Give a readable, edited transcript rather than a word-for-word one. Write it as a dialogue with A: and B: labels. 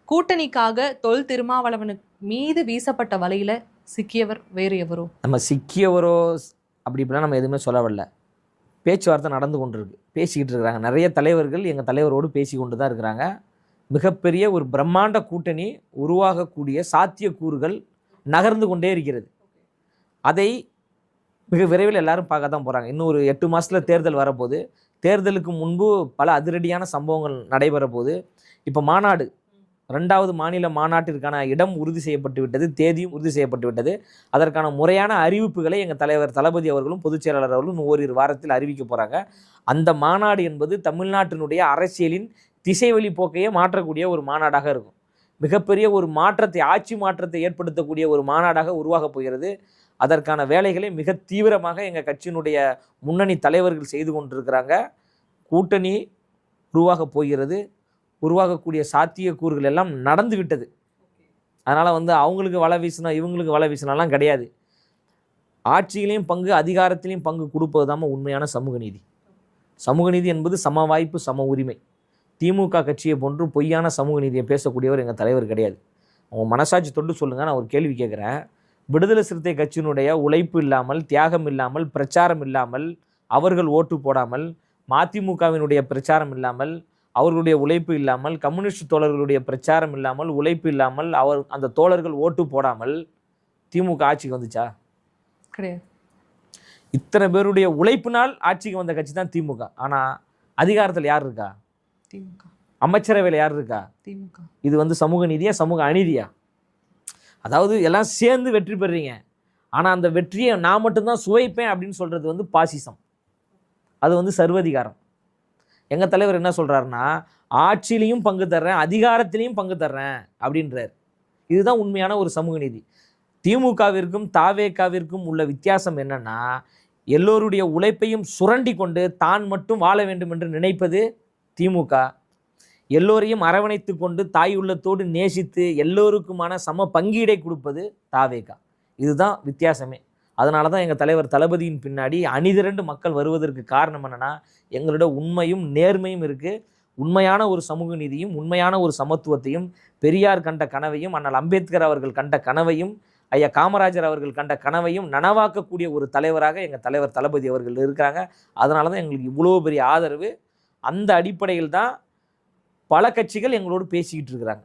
A: கூட்டணிக்காக தொல் திருமாவளவனுக்கு மீது வீசப்பட்ட வலையில சிக்கியவர் வேறு எவரோ?
B: நம்ம சிக்கியவரோ அப்படி இப்படிலாம் நம்ம எதுவுமே சொல்ல வரல. பேச்சுவார்த்தை நடந்து கொண்டு இருக்கு, பேசிக்கிட்டு இருக்கிறாங்க. நிறைய தலைவர்கள் எங்கள் தலைவரோடு பேசி கொண்டு தான் இருக்கிறாங்க. மிகப்பெரிய ஒரு பிரம்மாண்ட கூட்டணி உருவாகக்கூடிய சாத்தியக்கூறுகள் நகர்ந்து கொண்டே இருக்கிறது. அதை மிக விரைவில் எல்லாரும் பார்க்க தான் போகிறாங்க. இன்னும் ஒரு 8 மாதத்தில் தேர்தல் வரப்போகுது. தேர்தலுக்கு முன்பு பல அதிரடியான சம்பவங்கள் நடைபெற போகுது. இப்போ மாநாடு, 2வது மாநில மாநாட்டிற்கான இடம் உறுதி செய்யப்பட்டு விட்டது, தேதியும் உறுதி செய்யப்பட்டு விட்டது. அதற்கான முறையான அறிவிப்புகளை எங்கள் தலைவர் தளபதி அவர்களும் பொதுச் செயலாளர் அவர்களும் ஓரிரு வாரத்தில் அறிவிக்க போகிறாங்க. அந்த மாநாடு என்பது தமிழ்நாட்டினுடைய அரசியலின் திசைவழி போக்கையே மாற்றக்கூடிய ஒரு மாநாடாக இருக்கும். மிகப்பெரிய ஒரு மாற்றத்தை, ஆட்சி மாற்றத்தை ஏற்படுத்தக்கூடிய ஒரு மாநாடாக உருவாகப் போகிறது. அதற்கான வேலைகளை மிக தீவிரமாக எங்கள் கட்சியினுடைய முன்னணி தலைவர்கள் செய்து கொண்டிருக்கிறாங்க. கூட்டணி உருவாகப் போகிறது. உருவாகக்கூடிய சாத்தியக்கூறுகள் எல்லாம் நடந்து விட்டது. அதனால் அவங்களுக்கு வலை வீசினா இவங்களுக்கு வலை வீசினாலாம் கிடையாது. ஆட்சியிலையும் பங்கு, அதிகாரத்திலையும் பங்கு கொடுப்பது தான் உண்மையான சமூக நீதி. சமூக நீதி என்பது சம வாய்ப்பு, சம உரிமை. திமுக கட்சியை போன்று பொய்யான சமூக நீதியை பேசக்கூடியவர் எங்கள் தலைவர் கிடையாது. அவங்க மனசாட்சி தொண்டு சொல்லுங்கள். நான் ஒரு கேள்வி கேட்குறேன். விடுதலை சிறுத்தை கட்சியினுடைய உழைப்பு இல்லாமல், தியாகம் இல்லாமல், பிரச்சாரம் இல்லாமல், அவர்கள் ஓட்டு போடாமல், மதிமுகவினுடைய பிரச்சாரம் இல்லாமல், அவர்களுடைய உழைப்பு இல்லாமல், கம்யூனிஸ்ட் தோழர்களுடைய பிரச்சாரம் இல்லாமல், உழைப்பு இல்லாமல், அந்த தோழர்கள் ஓட்டு போடாமல் திமுக ஆட்சிக்கு வந்துச்சா?
A: கிடையாது.
B: இத்தனை பேருடைய உழைப்பினால் ஆட்சிக்கு வந்த கட்சி தான் திமுக. ஆனால் அதிகாரத்தில் யார் இருக்கா?
A: திமுக.
B: அமைச்சரவையில் யார் இருக்கா?
A: திமுக.
B: இது சமூக நீதியா, சமூக அநீதியா? அதாவது எல்லாம் சேர்ந்து வெற்றி பெறுறீங்க, ஆனால் அந்த வெற்றியை நான் மட்டும்தான் சுவைப்பேன் அப்படின்னு சொல்கிறது பாசிசம். அது சர்வதிகாரம். எங்கள் தலைவர் என்ன சொல்கிறாருன்னா, ஆட்சியிலையும் பங்கு தர்றேன், அதிகாரத்திலையும் பங்கு தர்றேன் அப்படின்றார். இதுதான் உண்மையான ஒரு சமூக நீதி. திமுகவிற்கும் தாவேகாவிற்கும் உள்ள வித்தியாசம் என்னன்னா, எல்லோருடைய உழைப்பையும் சுரண்டி கொண்டு தான் மட்டும் வாழ வேண்டும் என்று நினைப்பது திமுக. எல்லோரையும் அரவணைத்து கொண்டு தாய் உள்ளத்தோடு நேசித்து எல்லோருக்குமான சம பங்கீடை கொடுப்பது தாவேகா. இதுதான் வித்தியாசமே. அதனால தான் எங்கள் தலைவர் தளபதியின் பின்னாடி அணிதிரண்டு மக்கள் வருவதற்கு காரணம் என்னென்னா, எங்களோட உண்மையும் நேர்மையும் இருக்குது. உண்மையான ஒரு சமூக நீதியும், உண்மையான ஒரு சமத்துவத்தையும், பெரியார் கண்ட கனவையும், அண்ணல் அம்பேத்கர் அவர்கள் கண்ட கனவையும், ஐயா காமராஜர் அவர்கள் கண்ட கனவையும் நனவாக்கக்கூடிய ஒரு தலைவராக எங்கள் தலைவர் தளபதி அவர்கள் இருக்கிறாங்க. அதனால தான் எங்களுக்கு இவ்வளோ பெரிய ஆதரவு. அந்த அடிப்படையில் தான் பல கட்சிகள் எங்களோடு பேசிக்கிட்டு இருக்கிறாங்க.